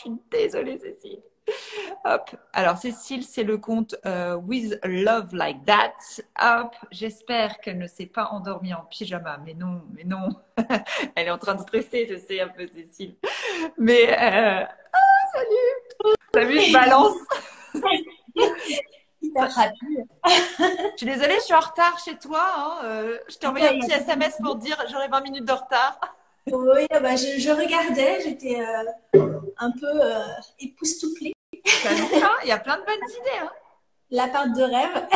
Je suis désolée, Cécile. Hop. Alors, Cécile, c'est le compte With Love Like That. Hop. J'espère qu'elle ne s'est pas endormie en pyjama. Mais non, mais non. Elle est en train de stresser, je sais un peu, Cécile. Mais, salut. T'as vu, je balance. Hyper rapide. Je suis désolée, je suis en retard chez toi. Hein. Je t'ai envoyé un petit SMS pour dire j'aurai 20 minutes de retard. Oui, bah, je regardais, j'étais un peu époustouflée. Il y a plein de bonnes idées. Hein. L'appart de rêve.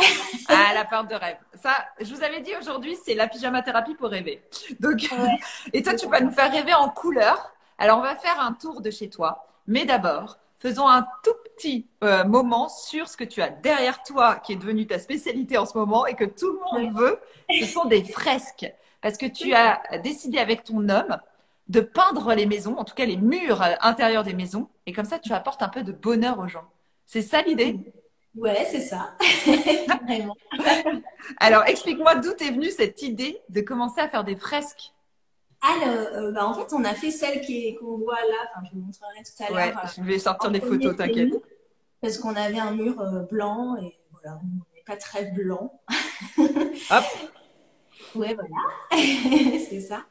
Ah, l'appart de rêve. Ça, je vous avais dit aujourd'hui, c'est la pyjama thérapie pour rêver. Donc, Ouais, et toi, tu vas nous faire rêver en couleur. Alors, on va faire un tour de chez toi. Mais d'abord, faisons un tout petit moment sur ce que tu as derrière toi, qui est devenu ta spécialité en ce moment et que tout le monde veut. Ce sont des fresques. Parce que tu as décidé avec ton homme de peindre les maisons, en tout cas les murs intérieurs des maisons. Et comme ça, tu apportes un peu de bonheur aux gens. C'est ça l'idée? ouais, c'est ça. Vraiment. Alors, explique-moi d'où est venue cette idée de commencer à faire des fresques. Alors, bah, en fait, on a fait celle qu'on voit là, enfin, je vous montrerai tout à Ouais, l'heure. je vais sortir En les premier photos, t'inquiète. chez nous, parce qu'on avait un mur blanc et voilà, on n'est pas très blanc. Hop, Ouais, voilà, c'est ça.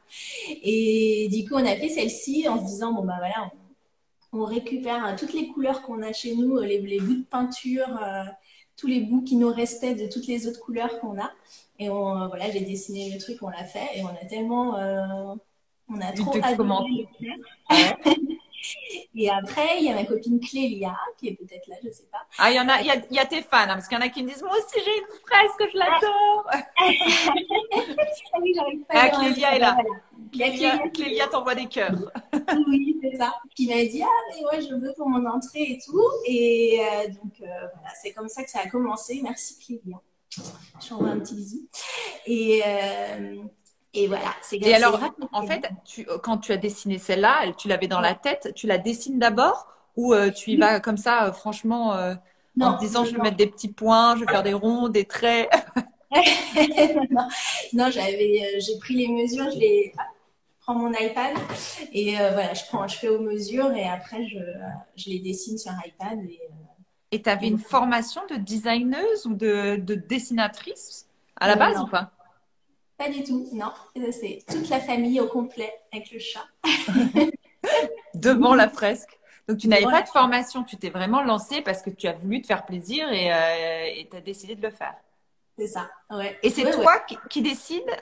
Et du coup, on a fait celle-ci en se disant, bon, bah voilà, on récupère toutes les couleurs qu'on a chez nous, les bouts de peinture, tous les bouts qui nous restaient de toutes les autres couleurs qu'on a. Et voilà, j'ai dessiné le truc, on l'a fait et on a tellement, on a trop adoré le faire. Ouais. Et après, il y a ma copine Clélia, qui est peut-être là, je sais pas. Ah, il y en a, il y a tes fans, hein, parce qu'il y en a qui me disent, moi aussi j'ai une fresque, je l'adore. Ah oui, j'arrive pas Ah, à dire Clélia est là. Voilà. Clélia t'envoie des cœurs. Oui, c'est ça. Qui m'a dit, ah, mais ouais, je veux pour mon entrée et tout. Et donc, voilà, c'est comme ça que ça a commencé. Merci, Clélia. Je t'envoie un petit bisou. Et voilà, c'est Et alors, en fait, quand tu as dessiné celle-là, tu l'avais dans la tête, tu la dessines d'abord ou tu y vas comme ça, franchement, en te disant, je vais mettre des petits points, je vais faire des ronds, des traits. Non, j'ai pris les mesures, je prends mon iPad et voilà, je fais aux mesures et après je les dessine sur iPad. Et tu avais une formation de designeuse ou de dessinatrice à la base non, ou pas? pas du tout, non. C'est toute la famille au complet avec le chat. Devant la fresque. Donc, tu n'avais pas de formation, tu t'es vraiment lancée parce que tu as voulu te faire plaisir et tu as décidé de le faire. C'est ça, ouais. Et c'est toi qui décides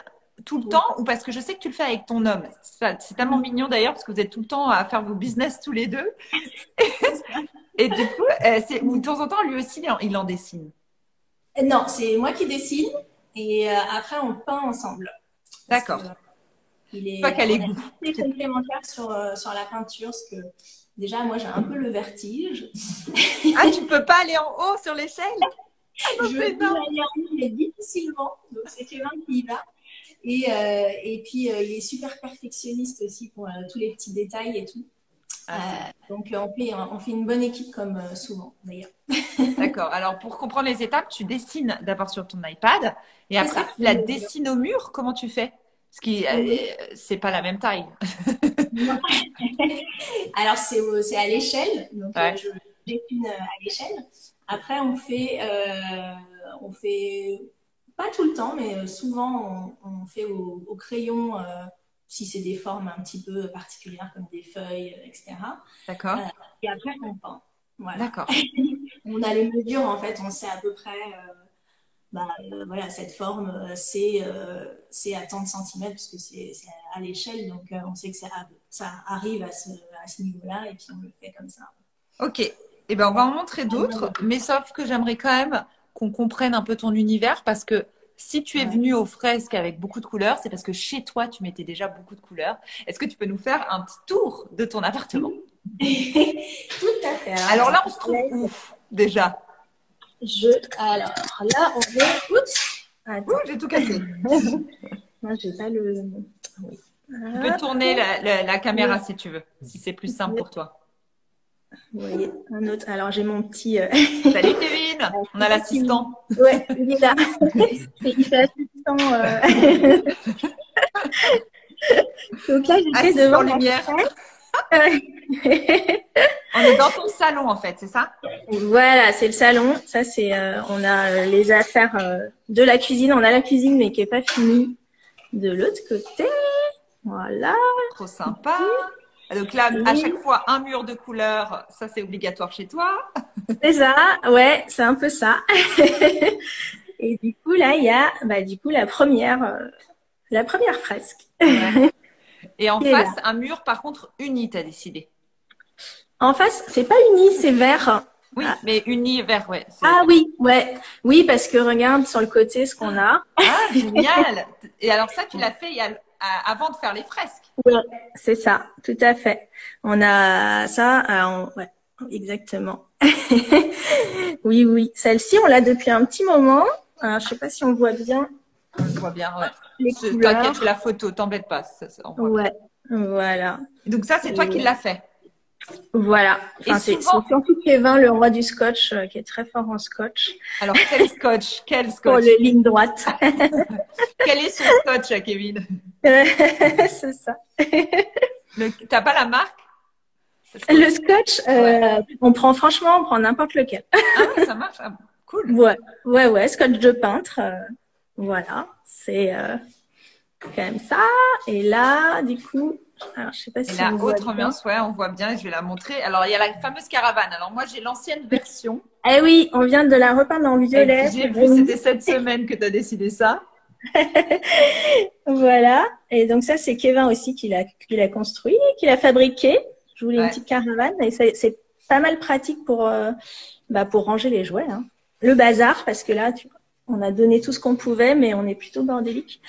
tout le temps ou parce que je sais que tu le fais avec ton homme. C'est tellement mignon d'ailleurs parce que vous êtes tout le temps à faire vos business tous les deux. Et du coup, ou de temps en temps, lui aussi, il en dessine. Non, c'est moi qui dessine et après on peint ensemble. D'accord. Il est pas qu'à l'égout. très complémentaire sur la peinture parce que déjà moi j'ai un peu le vertige. Ah, tu peux pas aller en haut sur l'échelle? Ah non, je veux aller en haut mais difficilement. Donc c'est Clément qui y va. Et puis il est super perfectionniste aussi pour tous les petits détails et tout. Donc on fait une bonne équipe comme souvent d'ailleurs. D'accord. Alors pour comprendre les étapes, tu dessines d'abord sur ton iPad et après tu la dessines au mur. Comment tu fais? Parce que c'est pas la même taille. Alors c'est à l'échelle, donc je dessine à l'échelle. Après on fait pas tout le temps, mais souvent on fait au crayon. Si c'est des formes un petit peu particulières comme des feuilles, etc. D'accord. Et après, on peint. Voilà. D'accord. On a les mesures, en fait, on sait à peu près, voilà, cette forme, c'est à tant de centimètres, parce que c'est à l'échelle, donc on sait que ça arrive à ce niveau-là, et puis on le fait comme ça. Ok. Eh ben, on va en montrer d'autres, mais sauf que j'aimerais quand même qu'on comprenne un peu ton univers, parce que si tu es venu aux fresques avec beaucoup de couleurs, c'est parce que chez toi, tu mettais déjà beaucoup de couleurs. Est-ce que tu peux nous faire un petit tour de ton appartement? Tout à fait. Alors là, on se trouve où déjà? Alors là, on est. Oups! Ouh, j'ai tout cassé. Moi, j'ai pas le. Oui. Tu peux tourner la caméra si tu veux, si c'est plus simple pour toi. Oui, un autre. Alors, j'ai mon petit. Salut Kevin, on a l'assistant. Ouais, il est là. Il fait assistant. Donc là, j'étais devant lumière. On est salon en fait, c'est ça? Voilà, c'est le salon. Ça, c'est, on a les affaires de la cuisine. On a la cuisine, mais qui est pas finie de l'autre côté. Voilà. Trop sympa. Donc là, à chaque fois, un mur de couleur, ça c'est obligatoire chez toi. C'est ça, ouais, c'est un peu ça. Et du coup, là, il y a du coup, la première fresque. Ouais. Et en Et face, là. un mur, par contre, uni, t'as décidé. En face, c'est pas uni, c'est vert. Oui, mais uni vert, ouais. Ah oui, ouais. Oui, parce que regarde sur le côté ce qu'on a. Ah, génial. Et alors ça, tu l'as fait avant de faire les fresques. Ouais, c'est ça, tout à fait. On a ça, ouais, exactement. Oui, oui. Celle-ci, on l'a depuis un petit moment. Alors, je sais pas si on voit bien On voit bien, ouais. les T'inquiète, couleurs. j'ai la photo, t'embête pas. On voit bien. Ouais, voilà. Donc ça, c'est toi qui l'as fait. Voilà. Enfin, Et c'est souvent, surtout Kevin, le roi du scotch, qui est très fort en scotch. alors quel scotch? Quel Pour scotch? les lignes droites. Quel est son scotch, Kevin? C'est ça. T'as pas la marque? Le scotch, Ouais. on prend n'importe lequel. Ah ouais, ça marche. Ah, cool. Ouais, scotch de peintre. Voilà, c'est quand même ça. Et là, du coup, alors je sais pas Et si la on voit autre bien. ambiance, ouais, on voit bien et je vais la montrer. Alors, il y a la fameuse caravane. Alors, moi, j'ai l'ancienne version. Eh oui, on vient de la repeindre en Et violet. puis, j'ai vu, c'était cette semaine que tu as décidé ça. Voilà. Et donc ça, c'est Kevin aussi qui l'a construit, qui l'a fabriqué. Je voulais une Ouais. petite caravane et c'est pas mal pratique pour ranger les jouets. Hein. Le bazar, parce que là, on a donné tout ce qu'on pouvait, mais on est plutôt bordélique.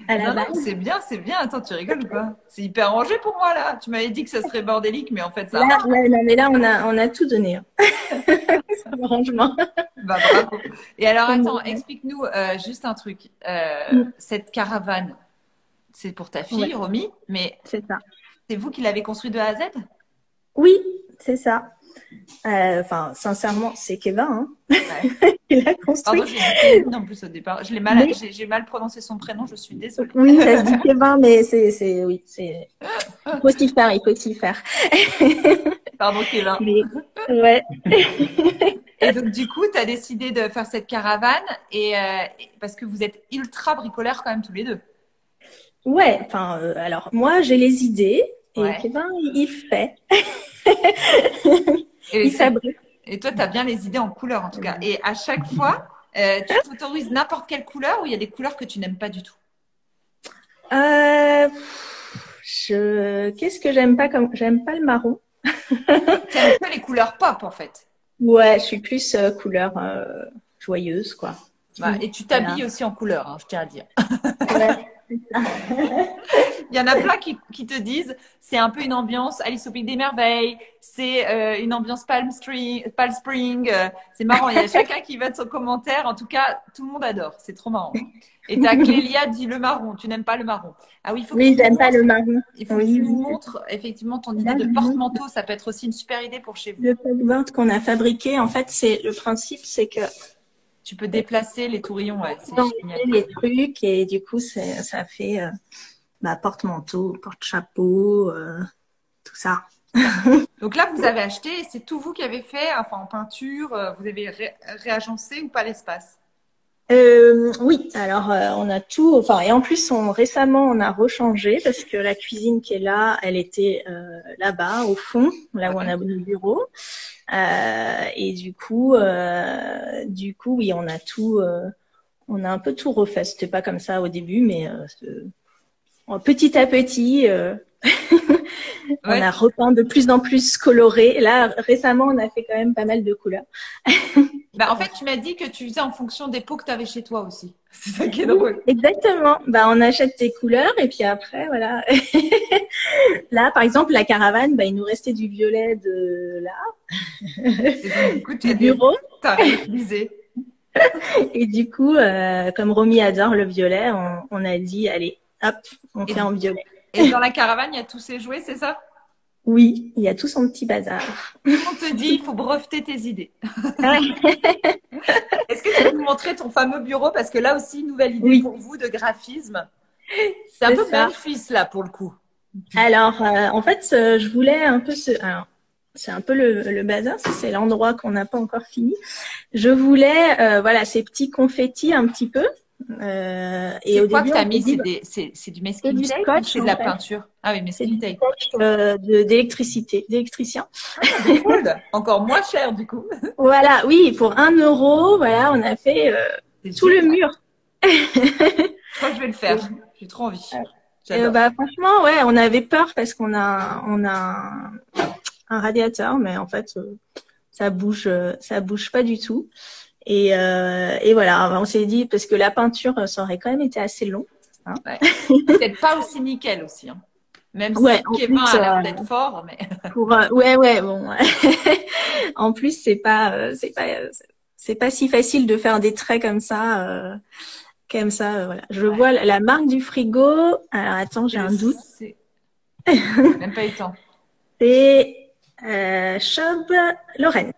À la Non, non, base. c'est bien, c'est bien. Attends, tu rigoles ou pas? C'est hyper rangé pour moi, là. Tu m'avais dit que ça serait bordélique, mais en fait, ça Là, va. ouais, non, mais là, on a tout donné. Hein. Sur le rangement. Bah, bravo. Et alors, attends, Ouais. explique-nous juste un truc. Mm. Cette caravane, c'est pour ta fille, Ouais, Romy, mais c'est ça. c'est vous qui l'avez construite de A à Z? Oui, c'est ça. Enfin, sincèrement, c'est Kevin hein, Ouais. qui l'a construit. Pardon, j'ai dit Kevin en plus au départ. Mais- J'ai mal prononcé son prénom, je suis désolée. oui, ça se dit Kevin, mais oui, il faut s'y faire, il faut s'y faire. Pardon, Kevin. Mais, ouais. Et donc, du coup, tu as décidé de faire cette caravane parce que vous êtes ultra bricoleurs quand même tous les deux. Ouais, enfin, alors, moi, j'ai les idées et Ouais. Kevin, il fait. Et, Il fabrique. et toi, tu as bien les idées en couleur en tout cas. Et à chaque fois, tu t'autorises n'importe quelle couleur ou il y a des couleurs que tu n'aimes pas du tout? Qu'est-ce que j'aime pas j'aime pas le marron. T'aimes que les couleurs pop en fait. Ouais, je suis plus couleur joyeuse, quoi. Bah, et tu t'habilles aussi en couleur, hein, je tiens à dire. Ouais. Il y en a plein qui te disent c'est un peu une ambiance Alice au Pays des Merveilles, c'est une ambiance Palm Spring. C'est marrant, il y a chacun qui va de son commentaire. En tout cas, tout le monde adore. C'est trop marrant. Et t'as Clélia dit le marron. Tu n'aimes pas le marron. Ah oui, il faut que Oui, tu j'aime nous pas le montres- marron. il faut que Oui, tu nous oui. montres effectivement ton idée Là, de je vous porte-manteau. Ça peut être aussi une super idée pour chez vous. Le pegboard qu'on a fabriqué, en fait, le principe, c'est que Tu peux déplacer les tourillons. Ouais, c'est on génial. met les trucs et du coup, ça fait porte-manteau, porte-chapeau, tout ça. Donc là, vous avez acheté, et c'est tout vous qui avez fait, enfin en peinture, vous avez réagencé ou pas l'espace? Oui, alors on a tout, enfin et en plus récemment on a rechangé parce que la cuisine qui est là, elle était là-bas au fond, là où on a nos bureaux, et du coup oui on a tout, on a un peu tout refait. C'était pas comme ça au début, mais petit à petit. On Ouais. a repeint de plus en plus coloré. Là, récemment, on a fait quand même pas mal de couleurs. Bah, en fait, tu m'as dit que tu faisais en fonction des pots que tu avais chez toi aussi. C'est ça qui est drôle. Exactement. On achète des couleurs et puis après, voilà. Là, par exemple, la caravane, il nous restait du violet de là, Et donc, du coup, tu du bureau. as réutilisé. Et du coup, comme Romy adore le violet, on a dit, allez, hop, on fait en violet. Et dans la caravane, il y a tous ces jouets, c'est ça? Oui, il y a tout son petit bazar. On te dit, il faut breveter tes idées. Ouais. Est-ce que tu peux nous montrer ton fameux bureau? Parce que là aussi, nouvelle idée Oui. pour vous de graphisme. C'est un C'est peu ça. Memphis, là, pour le coup. Alors, en fait, je voulais un peu alors, c'est un peu le bazar. C'est l'endroit qu'on n'a pas encore fini. Je voulais, voilà, ces petits confettis un petit peu. Et C'est au quoi début, que tu on as s'est mis? dit, C'est du c'est masking du tape ou scotch c'est de en la fait. peinture? Ah oui, C'est du masking tape. scotch d'électricien. Ah, mais cool! Encore moins cher du coup. Voilà, oui, pour 1 euro, voilà, on a fait C'est tout le génial. mur. Je crois que je vais le faire. J'ai trop envie. J'adore. Bah, franchement, ouais, on avait peur parce qu'on a un radiateur, mais en fait, ça bouge pas du tout. Et voilà, on s'est dit, parce que la peinture, ça aurait quand même été assez long. Hein. Ouais. Peut-être pas aussi nickel aussi. Hein. Même Ouais, si en Kevin plus, a l'air d'être fort, mais ouais, bon. En plus, c'est pas si facile de faire des traits comme ça, voilà. Je ouais. vois la marque du frigo. Alors, attends, j'ai un doute. C'est même pas eu le temps. C'est Chob Lorraine.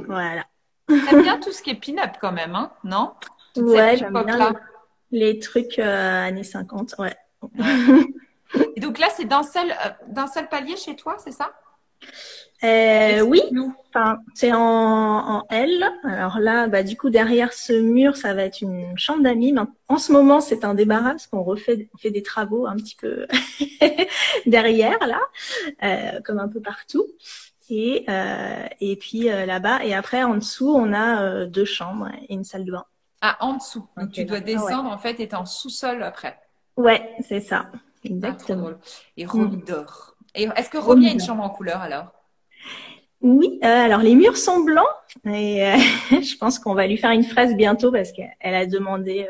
Voilà. T'aimes bien tout ce qui est pin-up quand même, hein? Non? Toute cette Ouais, j'aime bien époque-là. les trucs années 50. Ouais. Ouais. Et donc là, c'est d'un seul palier chez toi, c'est ça? Oui, Explique-nous. enfin, c'est en L. Alors là, bah, du coup, derrière ce mur, ça va être une chambre d'amis. En ce moment, c'est un débarras parce on fait des travaux un petit peu derrière, là, comme un peu partout. Et puis là-bas, et après, en dessous, on a 2 chambres et une salle de bain. Ah, en dessous. Donc Ok, tu dois ah ouais. descendre en fait et t'es en sous-sol après. Ouais, c'est ça. Ah, trop Exactement. drôle. Et Mm. Romy dort. Et est-ce que Romy a une Romida. chambre en couleur alors? Oui, alors les murs sont blancs et je pense qu'on va lui faire une fresque bientôt parce qu'elle a demandé,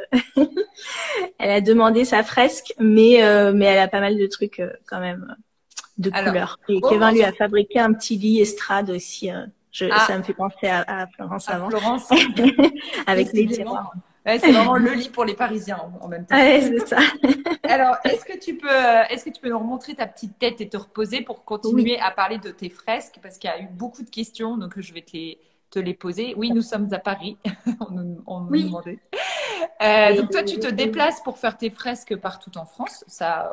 elle a demandé sa fresque, mais elle a pas mal de trucs quand même de Alors, couleurs. Et Kevin comment lui ça? a fabriqué un petit lit estrade aussi. Ça me Ah, fait penser à Florence à avant, Florence, avec les décidément. tiroirs. Ouais, c'est vraiment le lit pour les Parisiens en même temps. Ouais, c'est ça. Alors, est-ce que tu peux nous remontrer ta petite tête et te reposer pour Oui. continuer à parler de tes fresques? Parce qu'il y a eu beaucoup de questions, donc je vais te les poser. Oui, nous sommes à Paris, on nous Oui. demandait. Et, Donc toi, tu te déplaces pour faire tes fresques partout en France. Ça,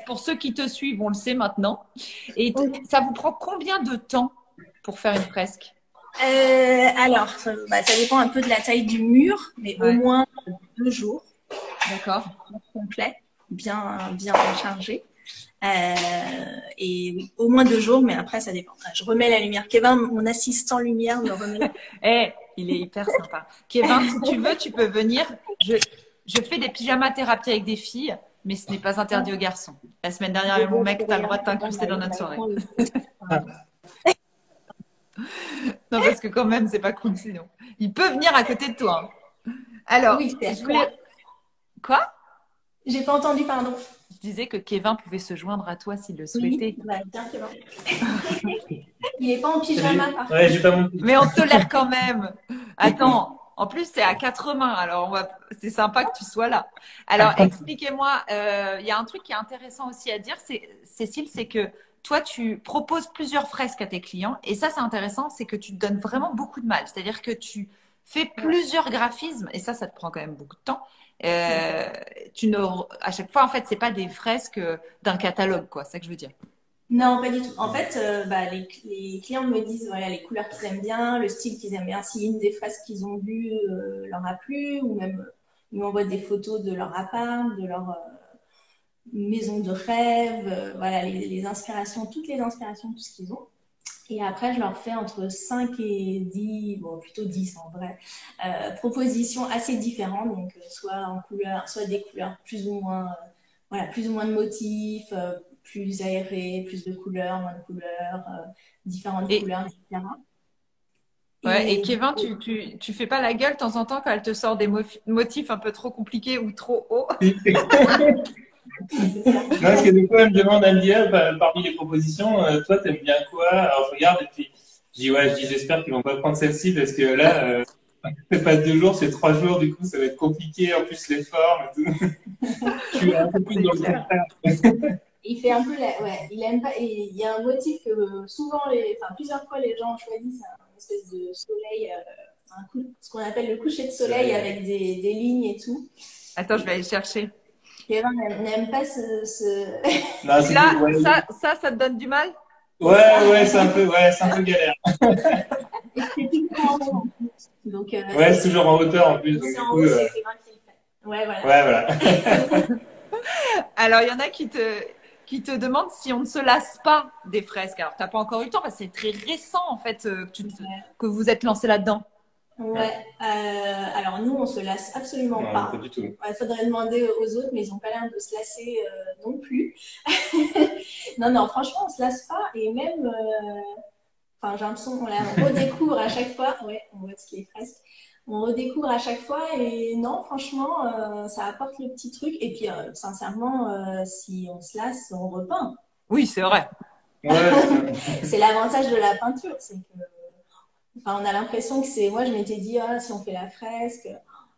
pour ceux qui te suivent, on le sait maintenant. Et ça vous prend combien de temps pour faire une fresque? alors, ça dépend un peu de la taille du mur, mais au Ouais, moins 2 jours. d'accord. Complet, bien chargé. Et oui, au moins 2 jours, mais après, ça dépend. Je remets la lumière. Kevin, mon assistant lumière, me remet la Eh, il est hyper sympa. Kevin, si tu veux, tu peux venir. Je fais des pyjamas thérapie avec des filles, mais ce n'est pas interdit aux garçons. La semaine dernière, avec mon mec, tu as le droit de t'incruster dans notre soirée. Non, parce que quand même, c'est pas cool sinon. Il peut venir à côté de toi. Hein. Alors, Oui, c'est je voulais. Quoi? J'ai pas entendu, pardon. Je disais que Kevin pouvait se joindre à toi s'il le Oui, souhaitait. bah, bien Kevin. Il est pas en pyjama, par Ouais, j'ai pas mon Mais on te tolère quand même. Attends, en plus, c'est à 4 mains, alors c'est sympa que tu sois là. Alors, expliquez-moi, il y a un truc qui est intéressant aussi à dire, Cécile, c'est que toi, tu proposes plusieurs fresques à tes clients, et ça, c'est intéressant, c'est que tu te donnes vraiment beaucoup de mal. C'est-à-dire que tu fais plusieurs graphismes, et ça te prend quand même beaucoup de temps. À chaque fois, en fait, c'est pas des fresques d'un catalogue, quoi. C'est ça que je veux dire. Non, pas du tout. En fait, les clients me disent voilà les couleurs qu'ils aiment bien, le style qu'ils aiment bien. Si une des fresques qu'ils ont vues leur a plu, ou même ils m'envoient des photos de leur appart, de leur maison de rêve, voilà les inspirations, toutes les inspirations, tout ce qu'ils ont. Et après, je leur fais entre 5 et 10, bon plutôt 10 en vrai, propositions assez différentes, donc soit en couleur, soit des couleurs plus ou moins, voilà, plus ou moins de motifs, plus aérés, plus de couleurs, moins de couleurs, différentes couleurs, etc. Ouais, et Kevin, tu fais pas la gueule de temps en temps quand elle te sort des motifs un peu trop compliqués ou trop hauts? Non, parce que des fois, elle me demande à me dire, parmi les propositions, toi, t'aimes bien quoi? Alors, je regarde et puis je dis, ouais, j'espère qu'ils vont pas prendre celle-ci parce que là, c'est pas 2 jours, c'est 3 jours, du coup, ça va être compliqué, en plus, les formes et tout. Je suis un peu plus dans le contraire. Il fait un peu ouais, il aime pas, et il y a un motif que souvent, plusieurs fois, les gens ont choisi, c'est une espèce de soleil, ce qu'on appelle le coucher de soleil avec des lignes et tout. Attends, je vais aller chercher. Kevin n'aime pas Non, Là, ça te donne du mal? Ouais, c'est un peu galère. Et c'est tout en haut en plus. Donc, Ouais, c'est toujours en hauteur en plus. Donc, c'est du en coup, haut, c'est Kevin qui le fait. Ouais, voilà. ouais, voilà. Alors, il y en a qui te demandent si on ne se lasse pas des fresques. Alors, tu n'as pas encore eu le temps parce que c'est très récent, en fait, que vous êtes lancé là-dedans. Ouais. Alors, nous, on se lasse absolument Non, pas. pas du tout. Il faudrait demander aux autres, mais ils n'ont pas l'air de se lasser non plus. Non, franchement, on se lasse pas. Et même, enfin, j'ai l'impression qu'on redécouvre à chaque fois. Ouais, on voit ce qui est presque. On redécouvre à chaque fois. Et non, franchement, ça apporte le petit truc. Et puis, sincèrement, si on se lasse, on repeint. Oui, c'est vrai. Ouais, C'est l'avantage de la peinture. C'est que, enfin, on a l'impression que c'est. Moi, je m'étais dit, ah, si on fait la fresque.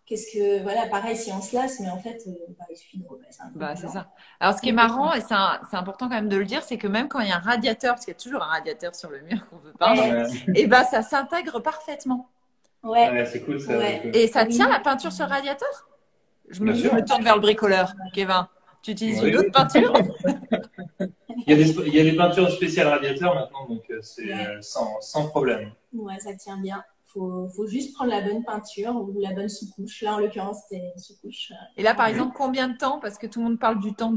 Qu'est-ce que, voilà, pareil, si on se lasse, mais en fait, il suffit de repasser un peu. Bah, c'est ça. Alors, ce qui est marrant, et c'est important quand même de le dire, c'est que même quand il y a un radiateur, parce qu'il y a toujours un radiateur sur le mur qu'on veut peindre, et ben ça s'intègre parfaitement. ouais, c'est cool ça. Ouais. Et ça tient la peinture sur le radiateur? Je me Bien sûr. tourne vers le bricoleur, Kevin. Tu utilises Oui. une autre peinture? Il y a des peintures spéciales radiateurs maintenant, donc c'est sans problème. Ouais, ça tient bien. Faut juste prendre la bonne peinture ou la bonne sous-couche. Là, en l'occurrence, c'était une sous-couche. Et là, par exemple, combien de temps? Parce que tout le monde parle du temps.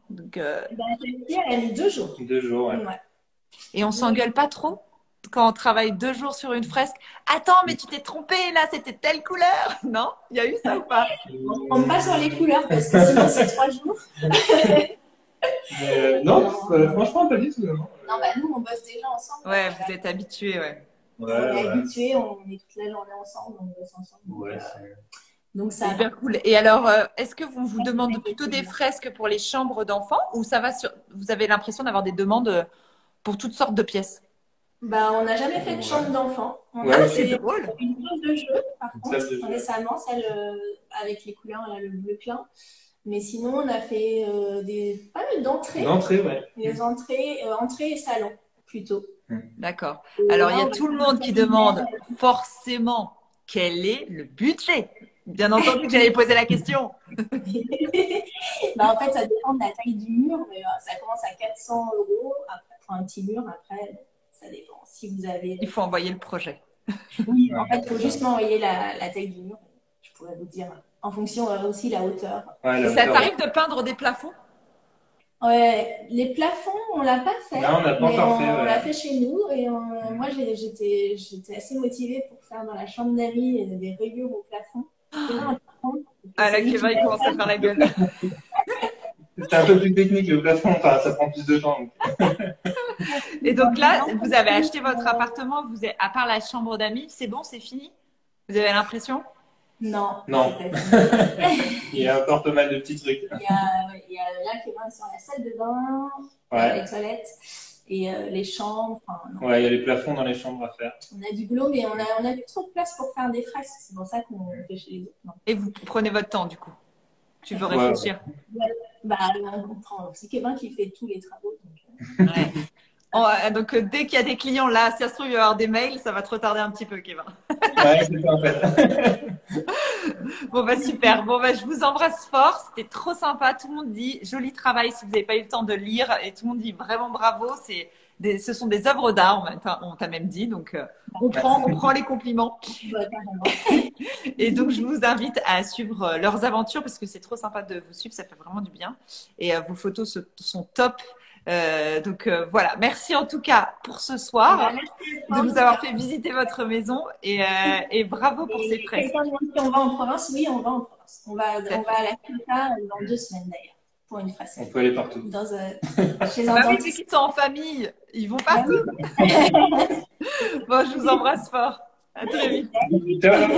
Donc, Celle-ci, elle a mis 2 jours. 2 jours, ouais. Ouais. et on s'engueule pas trop quand on travaille 2 jours sur une fresque. Attends, mais tu t'es trompé, là, c'était telle couleur. Non? Il y a eu ça ou pas? On ne pas sur les couleurs parce que sinon, c'est 3 jours. Non, franchement, pas du tout. Non, Non, nous, on bosse déjà ensemble. Ouais, vous êtes habitués, ouais. On est habitués, on est toute la journée ensemble, on bosse ensemble. Ouais, Donc, ça C'est va. hyper cool. Et alors, est-ce que vous demande plutôt des fresques pour les chambres d'enfants ou ça va vous avez l'impression d'avoir des demandes pour toutes sortes de pièces? On n'a jamais fait de chambre d'enfant. On Ouais, a c'est fait drôle. une salle de jeu, par Une contre, salle de jeu. récemment, celle avec les couleurs, là, le bleu clair. Mais sinon, on a fait pas mal d'entrées. L'entrée, ouais. Les entrées et salon, plutôt. D'accord. Et Alors, là, il y a on tout le va monde qui faire demande forcément quel est le budget. Bien entendu que j'allais poser la question. En fait, ça dépend de la taille du mur, mais ça commence à 400 € après, pour un petit mur. Après, ça dépend. Si vous avez. Il faut envoyer le projet. Oui, en fait, il faut juste m'envoyer la taille du mur. Je pourrais vous dire. En fonction aussi la hauteur. Ouais, la Ça hauteur. t'arrive de peindre des plafonds? Ouais, les plafonds, on l'a pas fait. Non, on n'a pas mais encore fait. On Ouais. l'a fait chez nous et moi j'étais assez motivée pour faire dans la chambre d'amis des rayures au plafond. Ah, là, Kevin, il commence à faire la gueule. C'est un peu plus technique le plafond, enfin ça prend plus de temps. Et donc là, vous avez acheté votre appartement, à part la chambre d'amis, c'est bon, c'est fini? Vous avez l'impression? Non. Non. c'est pas fini. Il y a encore pas mal de petits trucs. Il y a là Kevin sur la salle de bain, Ouais. les toilettes et les chambres. Enfin, non. Ouais, il y a les plafonds dans les chambres à faire. On a du boulot, mais on a plus trop de place pour faire des fresques. C'est pour ça qu'on fait chez les autres. Non. Et vous prenez votre temps, du coup. Tu veux Ouais. réfléchir. On prend. C'est Kevin qui fait tous les travaux. Donc, Ouais. Donc, dès qu'il y a des clients là, si ça se trouve, il va y avoir des mails, ça va te retarder un petit peu, Kevin. Ouais, c'est ça en fait. Bon, bah super. Bon, bah, je vous embrasse fort. C'était trop sympa. Tout le monde dit joli travail si vous n'avez pas eu le temps de lire. Et tout le monde dit vraiment bravo. Ce sont des œuvres d'art, on t'a même dit. Donc, on prend les compliments. carrément. Et donc, je vous invite à suivre leurs aventures parce que c'est trop sympa de vous suivre. Ça fait vraiment du bien. Et vos photos sont top. Donc voilà, merci en tout cas pour ce soir de nous avoir fait visiter votre maison et bravo pour ces fresques. Quelqu'un demande si on va en province. Oui, on va en province. On va à la Quinta dans 2 semaines d'ailleurs pour une fresque. On peut aller partout. Chez un Bah oui, dentiste. vu qu'ils sont en famille, ils vont partout. Bon, je vous embrasse fort. À très vite. Ciao.